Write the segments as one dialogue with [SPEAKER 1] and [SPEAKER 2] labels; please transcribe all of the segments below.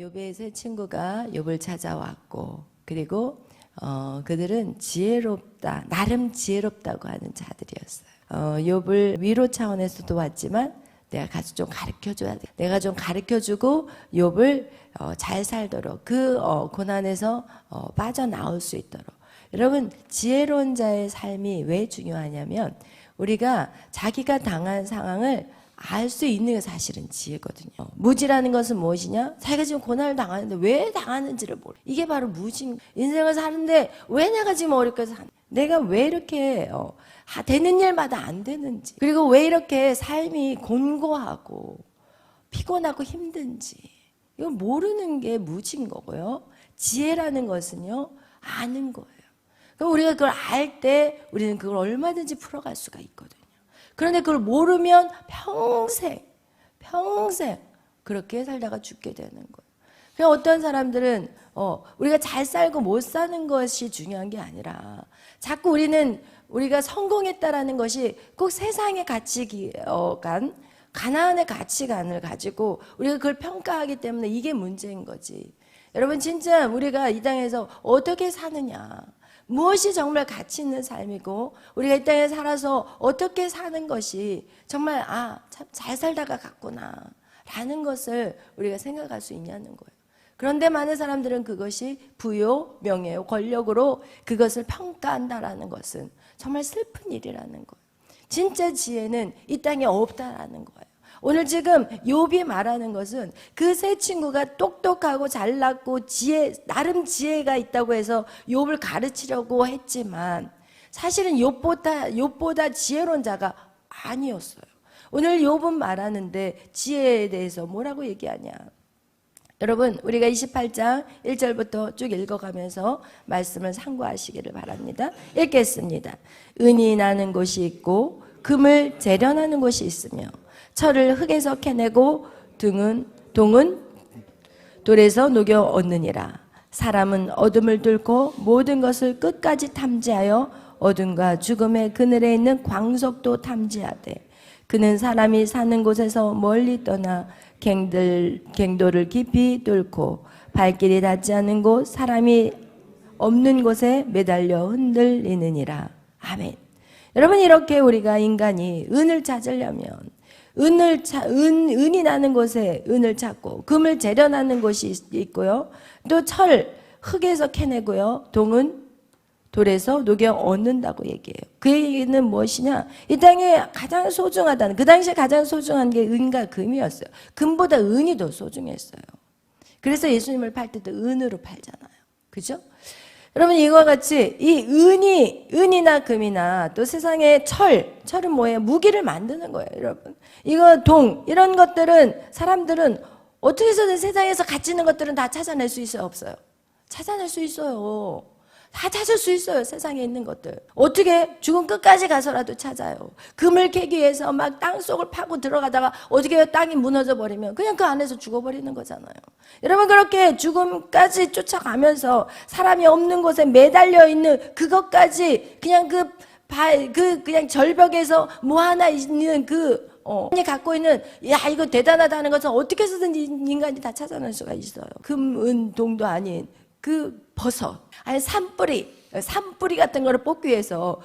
[SPEAKER 1] 욥의 세 친구가 욥을 찾아왔고, 그리고 그들은 지혜롭다, 나름 지혜롭다고 하는 자들이었어요. 욥을 위로 차원에서도 왔지만 내가 가서 좀 가르쳐줘야 돼. 내가 좀 가르쳐주고 욥을 잘 살도록, 그 고난에서 빠져나올 수 있도록. 여러분, 지혜로운 자의 삶이 왜 중요하냐면 우리가 자기가 당한 상황을 알 수 있는 게 사실은 지혜거든요. 무지라는 것은 무엇이냐? 자기가 지금 고난을 당하는데 왜 당하는지를 모르. 이게 바로 무지. 인생을 사는데 왜 내가 지금 어렵게 사는? 내가 왜 이렇게 되는 일마다 안 되는지, 그리고 왜 이렇게 삶이 곤고하고 피곤하고 힘든지, 이거 모르는 게 무지인 거고요. 지혜라는 것은요, 아는 거예요. 그럼 우리가 그걸 알 때 우리는 그걸 얼마든지 풀어갈 수가 있거든요. 그런데 그걸 모르면 평생 그렇게 살다가 죽게 되는 거예요. 그냥 어떤 사람들은 우리가 잘 살고 못 사는 것이 중요한 게 아니라 자꾸 우리가 성공했다라는 것이 꼭 세상의 가치관, 가나안의 가치관을 가지고 우리가 그걸 평가하기 때문에 이게 문제인 거지. 여러분, 진짜 우리가 이 땅에서 어떻게 사느냐, 무엇이 정말 가치 있는 삶이고 우리가 이 땅에 살아서 어떻게 사는 것이 정말 참 잘 살다가 갔구나 라는 것을 우리가 생각할 수 있냐는 거예요. 그런데 많은 사람들은 그것이 부요, 명예, 권력으로 그것을 평가한다라는 것은 정말 슬픈 일이라는 거예요. 진짜 지혜는 이 땅에 없다라는 거예요. 오늘 지금 욥이 말하는 것은 그 세 친구가 똑똑하고 잘났고 나름 지혜가 있다고 해서 욥을 가르치려고 했지만 사실은 욥보다 지혜로운 자가 아니었어요. 오늘 욥은 말하는데 지혜에 대해서 뭐라고 얘기하냐? 여러분, 우리가 28장 1절부터 쭉 읽어가면서 말씀을 참고하시기를 바랍니다. 읽겠습니다. 은이 나는 곳이 있고 금을 재련하는 곳이 있으며 철을 흙에서 캐내고 동은 돌에서 녹여 얻느니라. 사람은 어둠을 뚫고 모든 것을 끝까지 탐지하여 어둠과 죽음의 그늘에 있는 광석도 탐지하되 그는 사람이 사는 곳에서 멀리 떠나 갱도를 깊이 뚫고 발길이 닿지 않은 곳, 사람이 없는 곳에 매달려 흔들리느니라. 아멘. 여러분, 이렇게 우리가 인간이 은을 찾으려면 은이 나는 곳에 은을 찾고 금을 재련하는 곳이 있고요. 또 흙에서 캐내고요. 동은 돌에서 녹여 얻는다고 얘기해요. 그 얘기는 무엇이냐? 이 땅에 가장 소중하다는, 그 당시에 가장 소중한 게 은과 금이었어요. 금보다 은이 더 소중했어요. 그래서 예수님을 팔 때도 은으로 팔잖아요. 그죠? 여러분, 이와 같이 이 은이나 금이나 또 세상의 철은 뭐예요? 무기를 만드는 거예요, 여러분. 이거 이런 것들은 사람들은 어떻게 해서든 세상에서 가치 있는 것들은 다 찾아낼 수 있어요, 없어요? 찾아낼 수 있어요. 다 찾을 수 있어요, 세상에 있는 것들. 어떻게? 죽음 끝까지 가서라도 찾아요. 금을 캐기 위해서 막 땅속을 파고 들어가다가 어떻게 땅이 무너져 버리면 그냥 그 안에서 죽어버리는 거잖아요. 여러분, 그렇게 죽음까지 쫓아가면서 사람이 없는 곳에 매달려 있는 그것까지 그냥 그냥 절벽에서 뭐 하나 있는 갖고 있는, 이거 대단하다는 것은 어떻게 해서든 인간이 다 찾아낼 수가 있어요. 금, 은, 동도 아닌 그 버섯, 아니 산뿌리 같은 거를 뽑기 위해서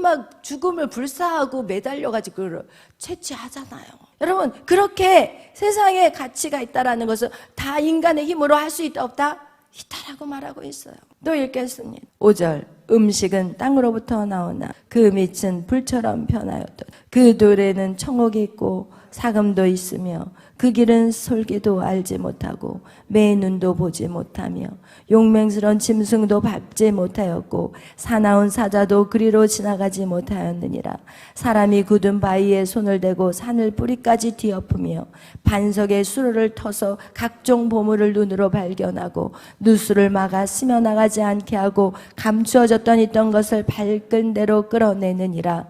[SPEAKER 1] 막 죽음을 불사하고 매달려가지고 그걸 채취하잖아요. 여러분, 그렇게 세상에 가치가 있다라는 것은 다 인간의 힘으로 할 수 있다 없다? 있다라고 말하고 있어요. 또 읽겠습니다. 5절. 음식은 땅으로부터 나오나 그 밑은 불처럼 변하였다. 그 돌에는 청옥이 있고 사금도 있으며 그 길은 솔기도 알지 못하고 매 눈도 보지 못하며 용맹스러운 짐승도 밟지 못하였고 사나운 사자도 그리로 지나가지 못하였느니라. 사람이 굳은 바위에 손을 대고 산을 뿌리까지 뒤엎으며 반석에 수로를 터서 각종 보물을 눈으로 발견하고 누수를 막아 스며나가지 않게 하고 감추어졌던 있던 것을 밝은 대로 끌어내느니라.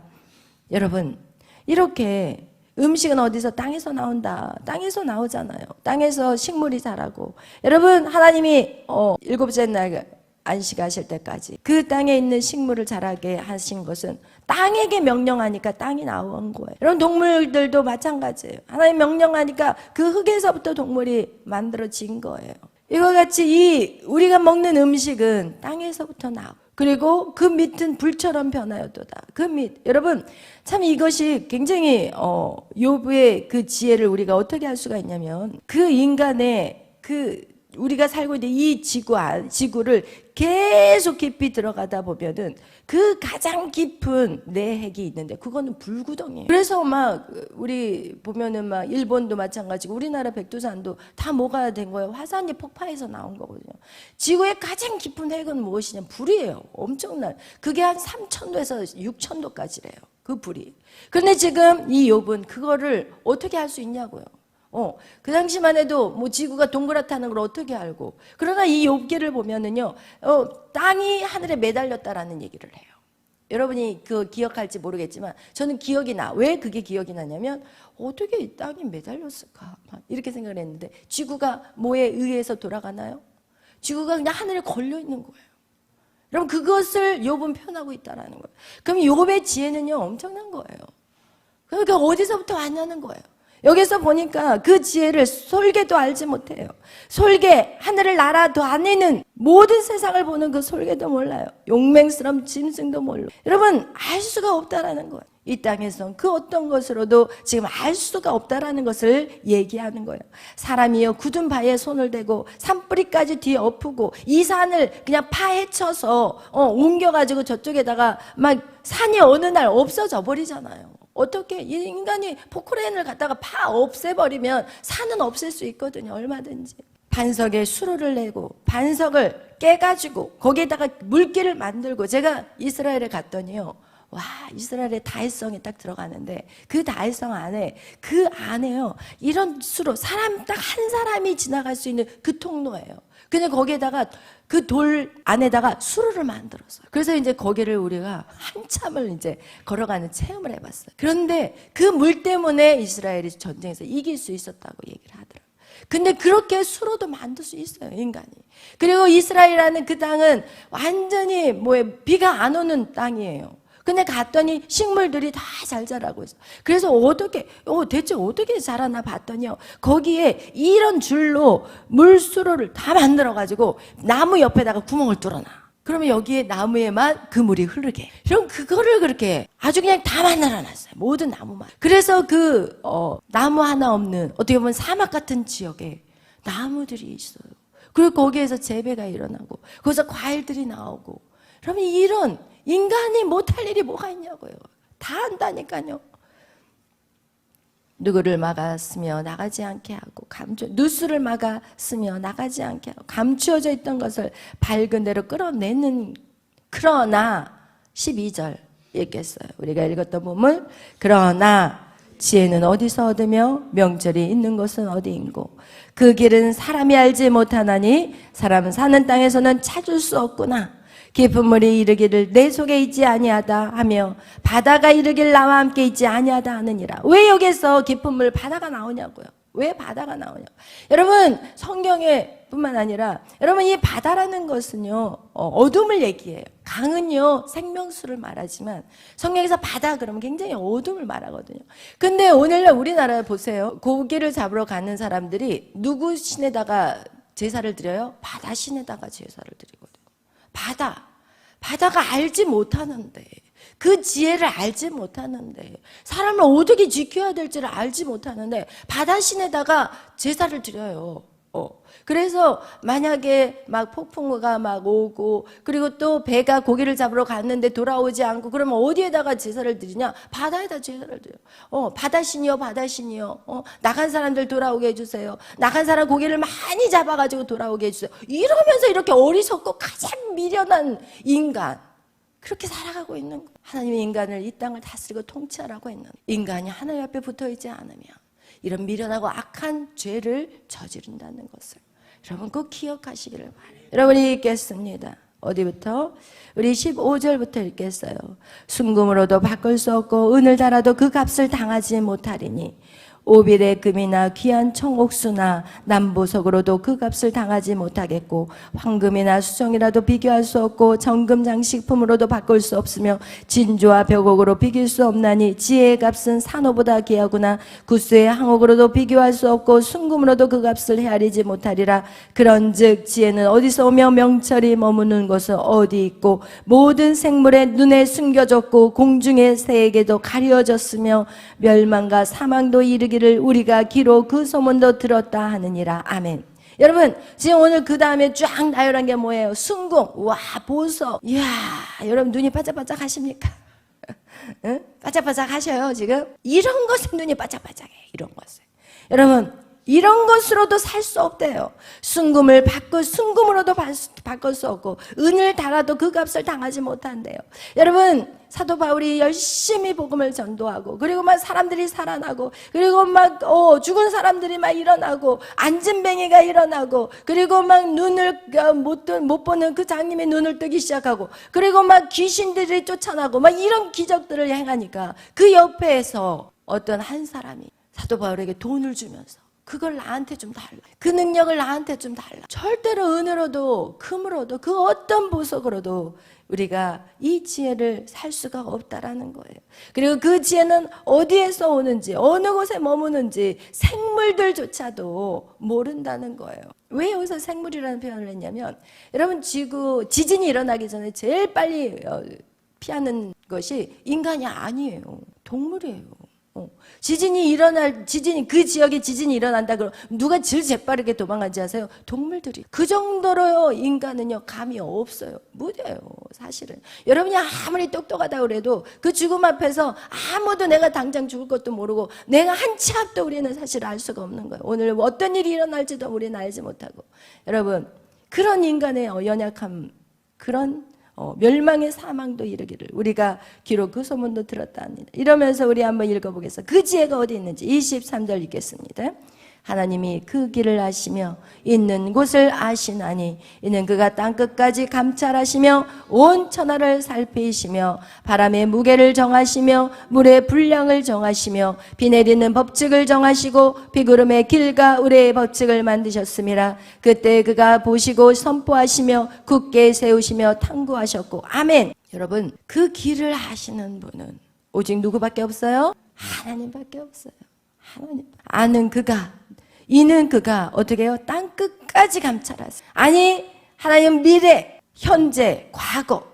[SPEAKER 1] 여러분, 이렇게 음식은 어디서? 땅에서 나온다. 땅에서 나오잖아요. 땅에서 식물이 자라고. 여러분, 하나님이 7째 날 안식하실 때까지 그 땅에 있는 식물을 자라게 하신 것은 땅에게 명령하니까 땅이 나온 거예요. 여러분, 동물들도 마찬가지예요. 하나님 명령하니까 그 흙에서부터 동물이 만들어진 거예요. 이와 같이 우리가 먹는 음식은 땅에서부터 나오고 그리고 그 밑은 불처럼 변하여도다. 그 밑. 여러분 참 이것이 굉장히 욥의 그 지혜를 우리가 어떻게 할 수가 있냐면 그 인간의 우리가 살고 있는 이 지구를 계속 깊이 들어가다 보면은 그 가장 깊은 내핵이 있는데 그거는 불구덩이에요. 그래서 막 우리 보면은 막 일본도 마찬가지고 우리나라 백두산도 다 뭐가 된 거예요? 화산이 폭파해서 나온 거거든요. 지구의 가장 깊은 핵은 무엇이냐? 불이에요. 엄청난. 그게 한 3,000도에서 6,000도까지래요. 그 불이. 그런데 지금 이 욥은 그거를 어떻게 할 수 있냐고요. 그 당시만 해도 뭐 지구가 동그랗다는 걸 어떻게 알고. 그러나 이 욥기를 보면은요, 땅이 하늘에 매달렸다라는 얘기를 해요. 여러분이 그거 기억할지 모르겠지만 저는 기억이 나. 왜 그게 기억이 나냐면 어떻게 이 땅이 매달렸을까? 이렇게 생각을 했는데 지구가 뭐에 의해서 돌아가나요? 지구가 그냥 하늘에 걸려 있는 거예요. 여러분 그것을 욥은 표현하고 있다라는 거예요. 그럼 욥의 지혜는요 엄청난 거예요. 그러니까 어디서부터 왔냐는 거예요. 여기서 보니까 그 지혜를 솔개도 알지 못해요. 솔개, 하늘을 날아 다니는 모든 세상을 보는 그 솔개도 몰라요. 용맹스러운 짐승도 몰라요. 여러분 알 수가 없다라는 거예요. 이 땅에서 그 어떤 것으로도 지금 알 수가 없다라는 것을 얘기하는 거예요. 사람이요 굳은 바위에 손을 대고 산뿌리까지 뒤에 엎고 이 산을 그냥 파헤쳐서 옮겨가지고 저쪽에다가 막 산이 어느 날 없어져 버리잖아요. 어떻게 인간이 포크레인을 갖다가 파 없애버리면 산은 없앨 수 있거든요. 얼마든지. 반석에 수로를 내고 반석을 깨가지고 거기에다가 물길을 만들고 제가 이스라엘에 갔더니요. 와 이스라엘의 다윗성에 딱 들어가는데 그 다윗성 안에요. 이런 수로 사람 딱 한 사람이 지나갈 수 있는 그 통로예요. 그냥 거기에다가 그 돌 안에다가 수로를 만들었어요. 그래서 이제 거기를 우리가 한참을 이제 걸어가는 체험을 해봤어요. 그런데 그 물 때문에 이스라엘이 전쟁에서 이길 수 있었다고 얘기를 하더라고요. 근데 그렇게 수로도 만들 수 있어요, 인간이. 그리고 이스라엘이라는 그 땅은 완전히 비가 안 오는 땅이에요. 근데 갔더니 식물들이 다 잘 자라고 있어. 그래서 대체 어떻게 자라나 봤더니요. 거기에 이런 줄로 물수로를 다 만들어가지고 나무 옆에다가 구멍을 뚫어놔. 그러면 여기에 나무에만 그 물이 흐르게. 그럼 그거를 그렇게 아주 그냥 다 만들어놨어요. 모든 나무만. 그래서 나무 하나 없는 어떻게 보면 사막 같은 지역에 나무들이 있어요. 그리고 거기에서 재배가 일어나고 거기서 과일들이 나오고. 그러면 이런 인간이 못할 일이 뭐가 있냐고요. 다 한다니까요. 누구를 막았으며 나가지 않게 하고 누수를 막았으며 나가지 않게 하고 감추어져 있던 것을 밝은 대로 끌어내는. 그러나 12절 읽겠어요. 우리가 읽었던 부분. 그러나 지혜는 어디서 얻으며 명철이 있는 곳은 어디인고 그 길은 사람이 알지 못하나니 사람은 사는 땅에서는 찾을 수 없구나. 깊은 물이 이르기를 내 속에 있지 아니하다 하며 바다가 이르길 나와 함께 있지 아니하다 하느니라. 왜 여기서 깊은 물 바다가 나오냐고요. 왜 바다가 나오냐고. 여러분 성경에 뿐만 아니라 여러분 이 바다라는 것은요 어둠을 얘기해요. 강은요 생명수를 말하지만 성경에서 바다 그러면 굉장히 어둠을 말하거든요. 근데 오늘날 우리나라 보세요. 고기를 잡으러 가는 사람들이 누구 신에다가 제사를 드려요? 바다 신에다가 제사를 드리거든요. 바다가 알지 못하는데 그 지혜를 알지 못하는데 사람을 어떻게 지켜야 될지를 알지 못하는데 바다 신에다가 제사를 드려요. 그래서 만약에 막 폭풍우가 막 오고 그리고 또 배가 고기를 잡으러 갔는데 돌아오지 않고 그러면 어디에다가 제사를 드리냐? 바다에다 제사를 드려요. 바다신이요 바다신이요. 나간 사람들 돌아오게 해주세요. 나간 사람 고기를 많이 잡아가지고 돌아오게 해주세요. 이러면서 이렇게 어리석고 가장 미련한 인간 그렇게 살아가고 있는 거예요. 하나님의 인간을 이 땅을 다스리고 통치하라고 했는데 인간이 하나님 앞에 붙어있지 않으면 이런 미련하고 악한 죄를 저지른다는 것을 여러분 꼭 기억하시기를 바라요. 여러분이 읽겠습니다. 어디부터? 우리 15절부터 읽겠어요. 순금으로도 바꿀 수 없고 은을 달아도 그 값을 당하지 못하리니 오빌의 금이나 귀한 청옥수나 남보석으로도 그 값을 당하지 못하겠고 황금이나 수정이라도 비교할 수 없고 정금 장식품으로도 바꿀 수 없으며 진주와 벽옥으로 비길 수 없나니 지혜의 값은 산호보다 귀하구나 구스의 항옥으로도 비교할 수 없고 순금으로도 그 값을 헤아리지 못하리라. 그런즉 지혜는 어디서 오며 명철이 머무는 곳은 어디 있고 모든 생물의 눈에 숨겨졌고 공중의 새에게도 가려졌으며 멸망과 사망도 이르기를 우리가 기로 그 소문도 들었다 하느니라. 아멘. 여러분 지금 오늘 그 다음에 쫙 나열한 게 뭐예요? 순금, 와 보석. 이야 여러분 눈이 바짝바짝 하십니까? 응? 바짝바짝 하셔요 지금? 이런 것에 눈이 바짝바짝해. 이런 것에 여러분 이런 것으로도 살 수 없대요. 순금을 순금으로도 바꿀 수 없고 은을 달아도 그 값을 당하지 못한대요. 여러분 사도 바울이 열심히 복음을 전도하고 그리고 막 사람들이 살아나고 그리고 막 죽은 사람들이 막 일어나고 안진뱅이가 일어나고 그리고 막 눈을 못 보는 그 장님의 눈을 뜨기 시작하고 그리고 막 귀신들이 쫓아나고 막 이런 기적들을 행하니까 그 옆에서 어떤 한 사람이 사도 바울에게 돈을 주면서 그걸 나한테 좀 달라. 그 능력을 나한테 좀 달라. 절대로 은으로도 금으로도 그 어떤 보석으로도 우리가 이 지혜를 살 수가 없다라는 거예요. 그리고 그 지혜는 어디에서 오는지 어느 곳에 머무는지 생물들조차도 모른다는 거예요. 왜 여기서 생물이라는 표현을 했냐면 여러분 지진이 일어나기 전에 제일 빨리 피하는 것이 인간이 아니에요. 동물이에요. 그 지역에 지진이 일어난다 그러면 누가 제일 재빠르게 도망가지 아세요? 동물들이. 그 정도로 인간은요 감이 없어요. 무뎌요 사실은. 여러분이 아무리 똑똑하다 그래도 그 죽음 앞에서 아무도 내가 당장 죽을 것도 모르고 내가 한 치 앞도 우리는 사실 알 수가 없는 거예요. 오늘 어떤 일이 일어날지도 우리는 알지 못하고. 여러분 그런 인간의 연약함, 그런 멸망의 사망도 이르기를 우리가 기록 그 소문도 들었다 합니다. 이러면서 우리 한번 읽어보겠습니다. 그 지혜가 어디 있는지 23절 읽겠습니다. 하나님이 그 길을 아시며 있는 곳을 아시나니 이는 그가 땅끝까지 감찰하시며 온 천하를 살피시며 바람의 무게를 정하시며 물의 분량을 정하시며 비 내리는 법칙을 정하시고 비구름의 길과 우레의 법칙을 만드셨음이라. 그때 그가 보시고 선포하시며 굳게 세우시며 탐구하셨고. 아멘. 여러분 그 길을 아시는 분은 오직 누구밖에 없어요? 하나님밖에 없어요. 하나님. 아는 그가, 이는 그가 어떻게 해요? 땅끝까지 감찰하세요. 아니 하나님 미래, 현재, 과거,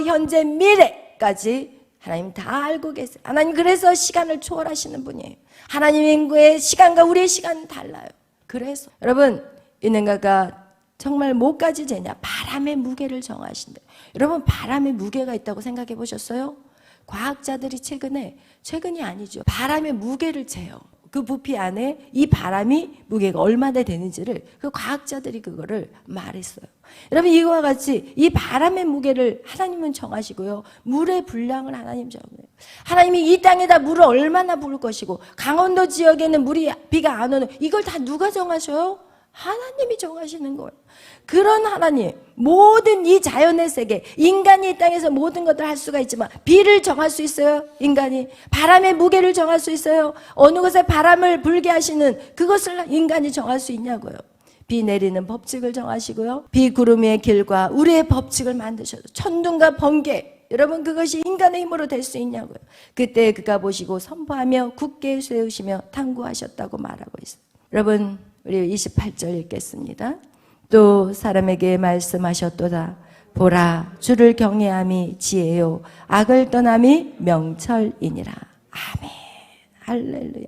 [SPEAKER 1] 현재, 미래까지 하나님 다 알고 계세요. 하나님 그래서 시간을 초월하시는 분이에요. 하나님의 시간과 우리의 시간은 달라요. 그래서 여러분 이는 그가 정말 뭐까지 재냐? 바람의 무게를 정하신대. 여러분 바람의 무게가 있다고 생각해 보셨어요? 과학자들이 최근이 아니죠. 바람의 무게를 재요. 그 부피 안에 이 바람이 무게가 얼마나 되는지를 그 과학자들이 그거를 말했어요. 여러분 이거와 같이 이 바람의 무게를 하나님은 정하시고요. 물의 분량을 하나님 정해요. 하나님이 이 땅에다 물을 얼마나 부을 것이고 강원도 지역에는 비가 안 오는 이걸 다 누가 정하셔요? 하나님이 정하시는 거예요. 그런 하나님, 모든 이 자연의 세계, 인간이 이 땅에서 모든 것을 할 수가 있지만 비를 정할 수 있어요? 인간이. 바람의 무게를 정할 수 있어요? 어느 곳에 바람을 불게 하시는 그것을 인간이 정할 수 있냐고요. 비 내리는 법칙을 정하시고요. 비구름의 길과 우리의 법칙을 만드셔서 천둥과 번개, 여러분 그것이 인간의 힘으로 될 수 있냐고요. 그때 그가 보시고 선포하며 굳게 세우시며 탐구하셨다고 말하고 있어요. 여러분 우리 28절 읽겠습니다. 또 사람에게 말씀하셨도다. 보라 주를 경외함이 지혜요 악을 떠남이 명철이니라. 아멘. 할렐루야.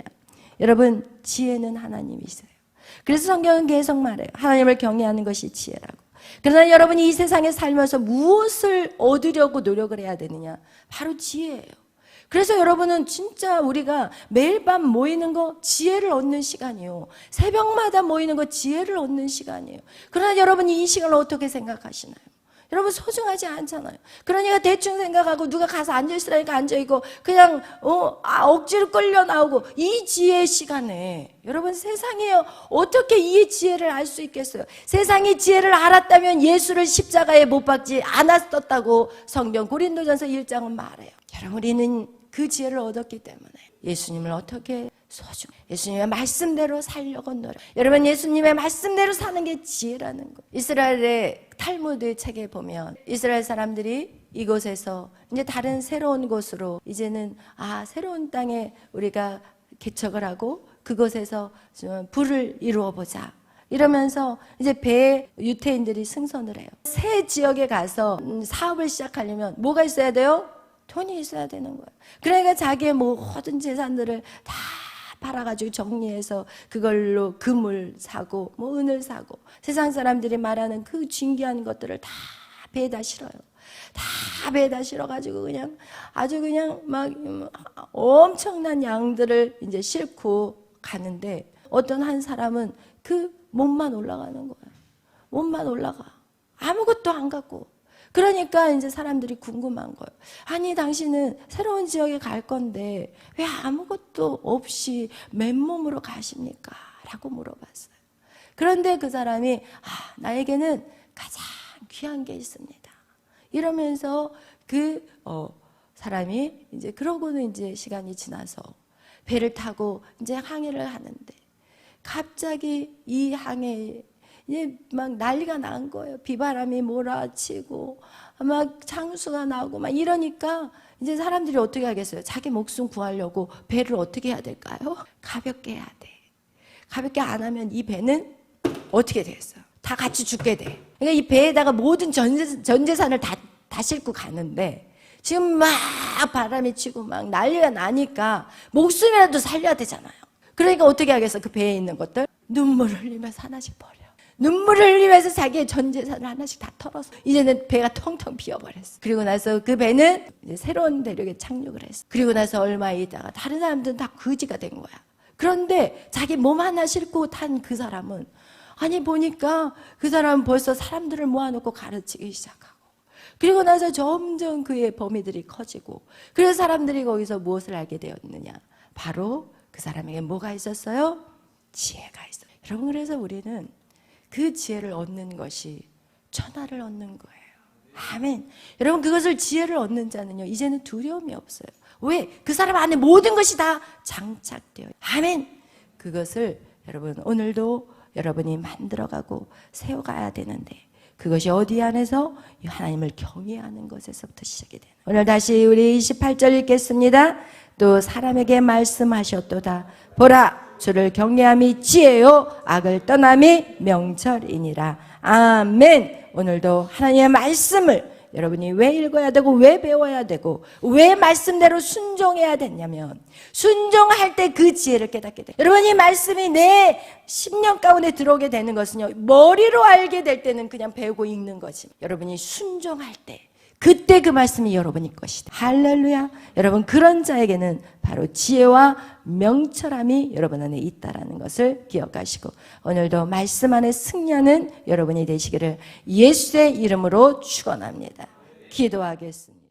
[SPEAKER 1] 여러분 지혜는 하나님이세요. 그래서 성경은 계속 말해요. 하나님을 경외하는 것이 지혜라고. 그러나 여러분이 이 세상에 살면서 무엇을 얻으려고 노력을 해야 되느냐? 바로 지혜예요. 그래서 여러분은 진짜 우리가 매일 밤 모이는 거 지혜를 얻는 시간이에요. 새벽마다 모이는 거 지혜를 얻는 시간이에요. 그러나 여러분이 이 시간을 어떻게 생각하시나요? 여러분 소중하지 않잖아요. 그러니까 대충 생각하고 누가 가서 앉아있으라니까 앉아있고 그냥 억지로 끌려 나오고 이 지혜의 시간에 여러분 세상에 어떻게 이 지혜를 알 수 있겠어요? 세상이 지혜를 알았다면 예수를 십자가에 못 박지 않았었다고 성경 고린도전서 1장은 말해요. 여러분 우리는 그 지혜를 얻었기 때문에 예수님을 어떻게 소중. 예수님의 말씀대로 살려고 노력. 여러분, 예수님의 말씀대로 사는 게 지혜라는 거. 이스라엘의 탈무드 책에 보면 이스라엘 사람들이 이곳에서 이제 다른 새로운 곳으로 이제는 새로운 땅에 우리가 개척을 하고 그곳에서 좀 부를 이루어 보자. 이러면서 이제 배에 유태인들이 승선을 해요. 새 지역에 가서 사업을 시작하려면 뭐가 있어야 돼요? 돈이 있어야 되는 거예요. 그러니까 자기의 모든 재산들을 다 팔아가지고 정리해서 그걸로 금을 사고 은을 사고 세상 사람들이 말하는 그 진귀한 것들을 다 배에다 실어요. 다 배에다 실어가지고 그냥 아주 그냥 막 엄청난 양들을 이제 싣고 가는데 어떤 한 사람은 그 몸만 올라가는 거예요. 몸만 올라가. 아무것도 안 갖고. 그러니까 이제 사람들이 궁금한 거예요. 아니, 당신은 새로운 지역에 갈 건데 왜 아무것도 없이 맨몸으로 가십니까? 라고 물어봤어요. 그런데 그 사람이 나에게는 가장 귀한 게 있습니다. 이러면서 그 사람이 이제 그러고는 이제 시간이 지나서 배를 타고 이제 항해를 하는데 갑자기 이 항해에 이제 막 난리가 난 거예요. 비바람이 몰아치고 막 창수가 나고 막 이러니까 이제 사람들이 어떻게 하겠어요? 자기 목숨 구하려고 배를 어떻게 해야 될까요? 가볍게 해야 돼. 가볍게 안 하면 이 배는 어떻게 되겠어요? 다 같이 죽게 돼. 그러니까 이 배에다가 모든 전 재산을 다 싣고 가는데 지금 막 바람이 치고 막 난리가 나니까 목숨이라도 살려야 되잖아요. 그러니까 어떻게 하겠어? 그 배에 있는 것들 눈물을 흘리면서 하나씩 버려. 눈물을 흘리면서 자기의 전 재산을 하나씩 다 털어서 이제는 배가 텅텅 비어버렸어. 그리고 나서 그 배는 이제 새로운 대륙에 착륙을 했어. 그리고 나서 얼마 있다가 다른 사람들은 다 거지가 된 거야. 그런데 자기 몸 하나 싣고 탄 그 사람은 보니까 그 사람은 벌써 사람들을 모아놓고 가르치기 시작하고 그리고 나서 점점 그의 범위들이 커지고 그래서 사람들이 거기서 무엇을 알게 되었느냐? 바로 그 사람에게 뭐가 있었어요? 지혜가 있어요. 여러분, 그래서 우리는 그 지혜를 얻는 것이 천하를 얻는 거예요. 아멘. 여러분, 그것을 지혜를 얻는 자는요 이제는 두려움이 없어요. 왜? 그 사람 안에 모든 것이 다 장착되어요. 아멘. 그것을 여러분 오늘도 여러분이 만들어가고 세워가야 되는데 그것이 어디 안에서 하나님을 경외하는 것에서부터 시작이 돼요. 오늘 다시 우리 28절 읽겠습니다. 또 사람에게 말씀하셨도다. 보라, 주를 경외함이 지혜요 악을 떠남이 명철이니라. 아멘. 오늘도 하나님의 말씀을 여러분이 왜 읽어야 되고 왜 배워야 되고 왜 말씀대로 순종해야 되냐면 순종할 때 그 지혜를 깨닫게 돼요. 여러분, 이 말씀이 내 심령 가운데 들어오게 되는 것은요 머리로 알게 될 때는 그냥 배우고 읽는 거지. 여러분이 순종할 때 그때 그 말씀이 여러분의 것이다. 할렐루야. 여러분, 그런 자에게는 바로 지혜와 명철함이 여러분 안에 있다라는 것을 기억하시고 오늘도 말씀 안에 승리하는 여러분이 되시기를 예수의 이름으로 축원합니다. 기도하겠습니다.